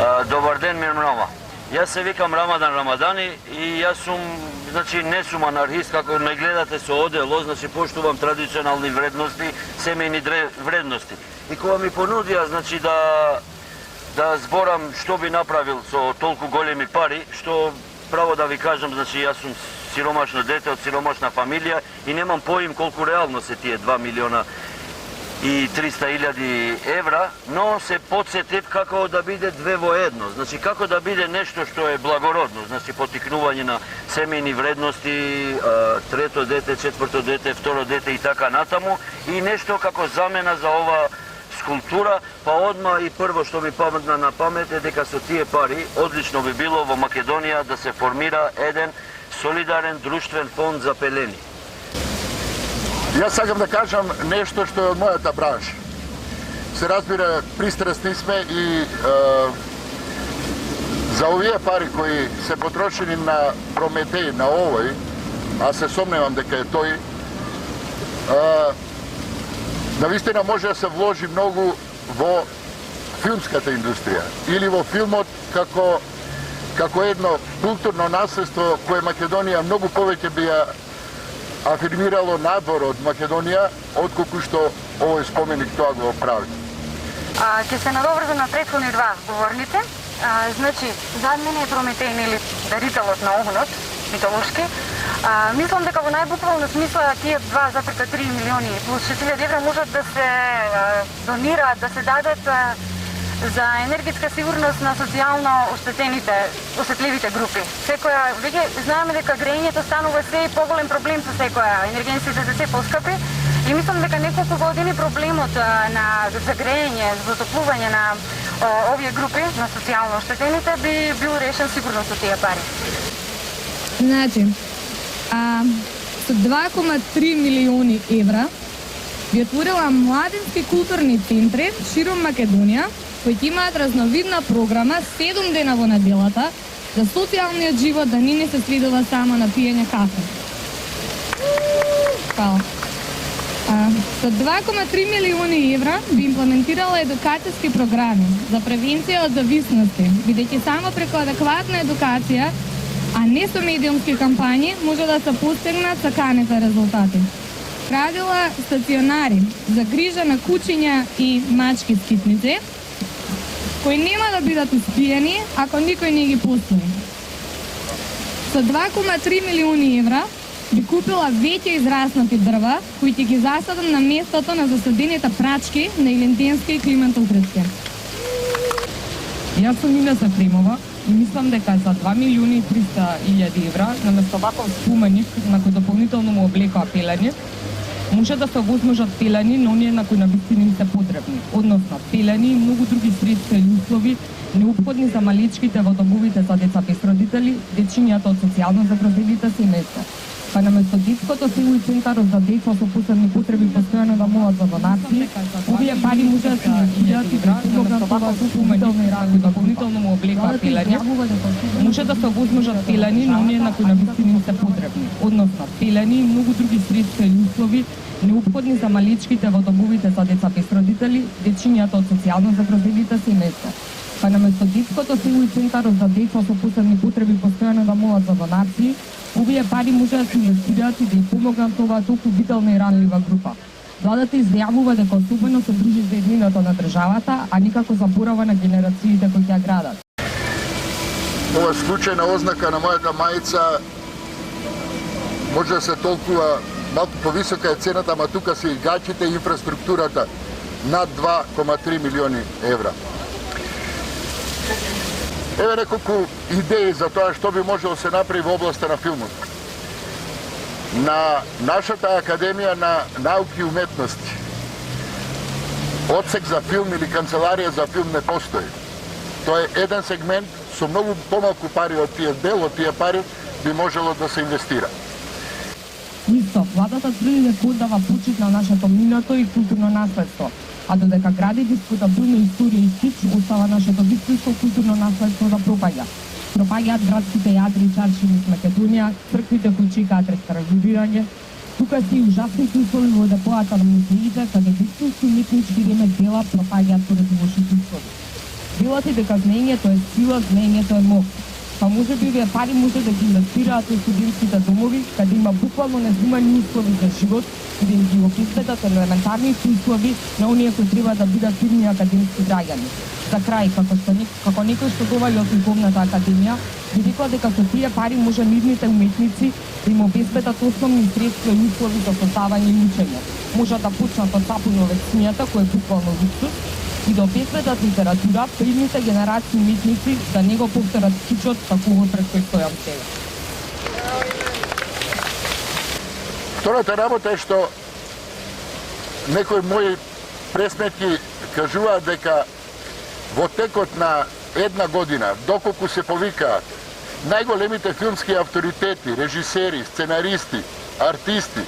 Добар ден, Мирмрама. Јас се викам Рамадан Рамадани и јас сум, значи не сум анархист, како не гледате со одело, значи поштувам традиционални вредности, семејни вредности. И кога ми понудија, значи да зборам што би направил со толку големи пари, што право да ви кажам, значи јас сум сиромашно дете од сиромашна фамилија и немам поим колку реално се тие 2 милиона и 300.000 евра, но се подсетив како да биде две во едно, значи како да биде нешто што е благородно, значи потикнување на семејни вредности, трето дете, четврто дете, второ дете и така натаму, и нешто како замена за ова скулптура, па одма и прво што ми паметна на памет е дека со тие пари одлично би било во Македонија да се формира еден солидарен друштвен фонд за пелени. Јас сакам да кажам нешто што е од мојата бранша. Се разбира, пристрасни сме и за овие пари кои се потрошени на Прометеј, на овој, а се сомневам дека е тој, навистина може да се вложи многу во филмската индустрија или во филмот како едно културно наследство кое Македонија многу повеќе би ја афирмирало надвор од Македонија, отколку што овој споменик тоа го прави. Ќе се надоврзам на претходни два говорници. Значи, зад мене е Прометеј, или дарителот на огнот, митолошки. Мислам дека во најбуквална смисла тие 2,3 милиони плюс 6.000 евра можат да се донираат, да се дадат за енергетска сигурност на социјално осетливите групи. Веќе знаеме дека грејењето станува се и поголем проблем со секоја, енергенците се се поскапи и мислам дека неколку години проблемот за грејење, за отоплување на овие групи, на социјално оштетените, би бил решен сигурно со тие пари. Значи, со 2,3 милиони евра би отворила младински културни центри широм Македонија, кои имаат разновидна програма 7 дена во неделата, за социјалниот живот да не се сведува само на пиење кафе. Хвала. Со 2,3 милиони евра би имплементирала едукацијски програми за превенција од зависности, бидејќи само преку адекватна едукација, а не со медиумски кампањи, може да се постигнат саканите резултати. Градила стационари за грижа на кучиња и мачки скитници, кои нема да бидат успиени ако никој не ги постои. Со 2,3 милиони евра би купила веќе израснати дрва, кои ќе ги засадам на местото на засадените прачки на Илинденски и Климент Охридски. Јас сум Инес Ефремова и мислам дека за 2 милиони и 300.000 евра, наместо ваков споменик на кој дополнително му облекува пелени, може да се овозможат пелени на оние на кои навистина им се потребни, односно пелени и многу други средства и услови неопходни за малечките во домовите за деца без родители, дечињата од социјално загрозените семејства. Па наместо детското село и центарот за деца со посебни потреби постојано да молат за донации, овие пари може да се инвестират и да помогнат ова допълнително и дополнително му облекува пелени, може да се овозможат пелени на оние на кои навистина им се потребни, односно пелени и многу други средства и услови неопходни за малечките во домовите за деца без родители, дечињата од социјално загрозените семејства. Па наместо детското село и центарот за деца со посебни потреби постојано да молат за донации, овие пари може да се инвестират и да ја помогнат оваа толку витална и ранлива група. Владата изјавува дека особено се грижи за еднината на државата, а никако заборава на генерациите кои ќе градат. Ова случајна ознака на мојата мајца може да се толкува малку повисока е цената, ама тука се и гачите и инфраструктурата над 2,3 милиони евра. Еве неколку идеи за тоа што би можело се направи во областа на филмот. На нашата Академија на науки и уметности одсек за филм или канцеларија за филм не постои. Тоа е еден сегмент со многу помалку пари од тие дел, од тие пари би можело да се инвестира. Исто, владата тврди дека оддава почит на нашето минато и културно наследство, а додека гради дискутабилна историја и кич, остава нашето високо културно наследство да пропаѓа. Пропаѓаат градските јадри и чаршини из Македонија, црквите кои чекаат реставрирање. Тука се и ужасните услови во депоата на музеите, каде вистински уметнички реме дела пропаѓаат поради лошите услови. Делате дека знаењето е сила, знаењето е моќ. Па може би овие пари може да ги инвестираат во студентските домови, каде има буквално незумани услови за живот и да им ги обезбедат елементарните услови на оние кои треба да бидат фирни академски граѓани. За крај, како некој што говори од Ликовната академија, би рекла дека со тие пари може нивните уметници да им обезбедат основни средства и услови за создавање и учење. Може да почнат од сапуновецњата, кој е буквално луксус, и да обезбедат литература придните генерации уметници да не го повторат кичот како овој пред кој стојам сега. Втората работа е што некои мои пресметки кажуваат дека во текот на една година, доколку се повикаат најголемите филмски авторитети, режисери, сценаристи, артисти,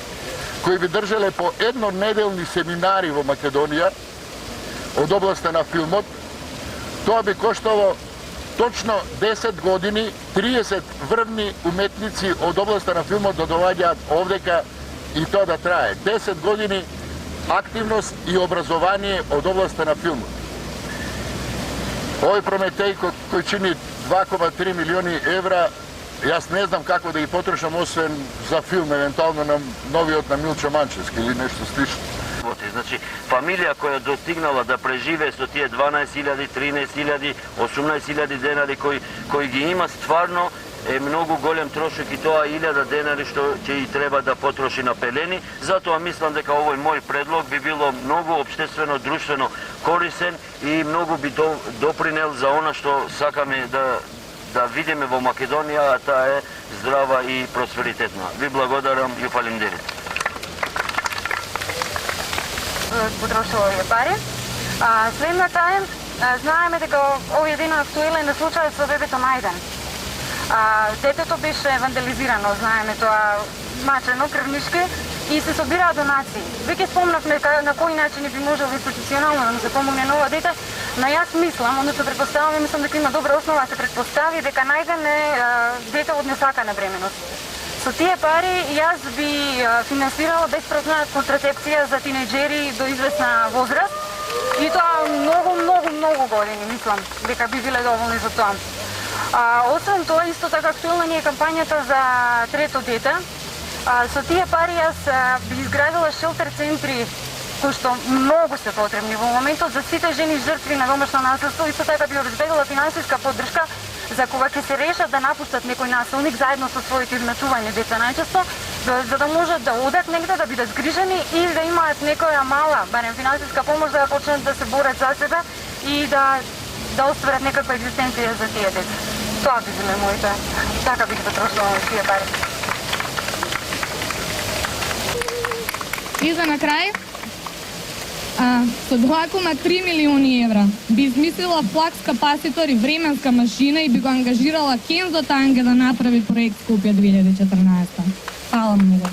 кои би држале по еднонеделни семинари во Македонија од областа на филмот, тоа би коштало точно 10 години 30 врвни уметници од областа на филмот да доаѓаат овдека и тоа да трае. 10 години активност и образование од областа на филмот. Овој Прометеј кој чини 2,3 милиони евра, јас не знам како да ги потрошам освен за филм, евентуално на новиот на Милчо Манчевски или нешто слично. Значи, фамилија која достигнала да преживее со тие 12.000, 13.000, 18.000 денари кои ги има, стварно е многу голем трошок и тоа 1000 денари што ќе и треба да потроши на пелени. Затоа мислам дека овој мој предлог би било многу општествено, друштвено корисен и многу би допринел за она што сакаме да видиме во Македонија, а таа е здрава и просперитетна. Ви благодарам и фалим дерите. Потрошил овие пари. Следната е, знаеме дека овие дена актуелен е случајот со бебето Најден. Детето беше вандализирано, знаеме тоа, мачено, крвнишки и се собираа донации. Веќе спомнавме на кој начин би можело институционално да му се помогне на ова дете, но јас мислам, односно претпоставам, мислам дека има добра основа да се претпостави дека Најден е дете од несакана бременост. Со тие пари јас би финансирала бесплатна контрацепција за тинејџери до известна возраст и тоа многу години, мислам дека би биле доволни за тоа. Освен тоа, исто така актуелна ни е кампањата за трето дете. Со тие пари јас би изградила шелтер центри кои што многу се потребни во моментот за сите жени жртви на домашно насилство. Исто така би обезбедила финансиска поддршка за кога ќе се решат да напуштат некој насилник заедно со своите изначување деца најчесто, за да можат да одат негде, да бидат згрижени и да имаат некоја мала, барем финансиска помош да почнат да се борат за себе и да остварат некаква екзистенција за тие деца. Тоа би биле моите. Така бих потрошила на тие пари. И за на крај, со 2,3 милиони евра би измислила флакс капаситор и временска машина и би го ангажирала Кензо Танге да направи проект Скопје 2014. Фала многу.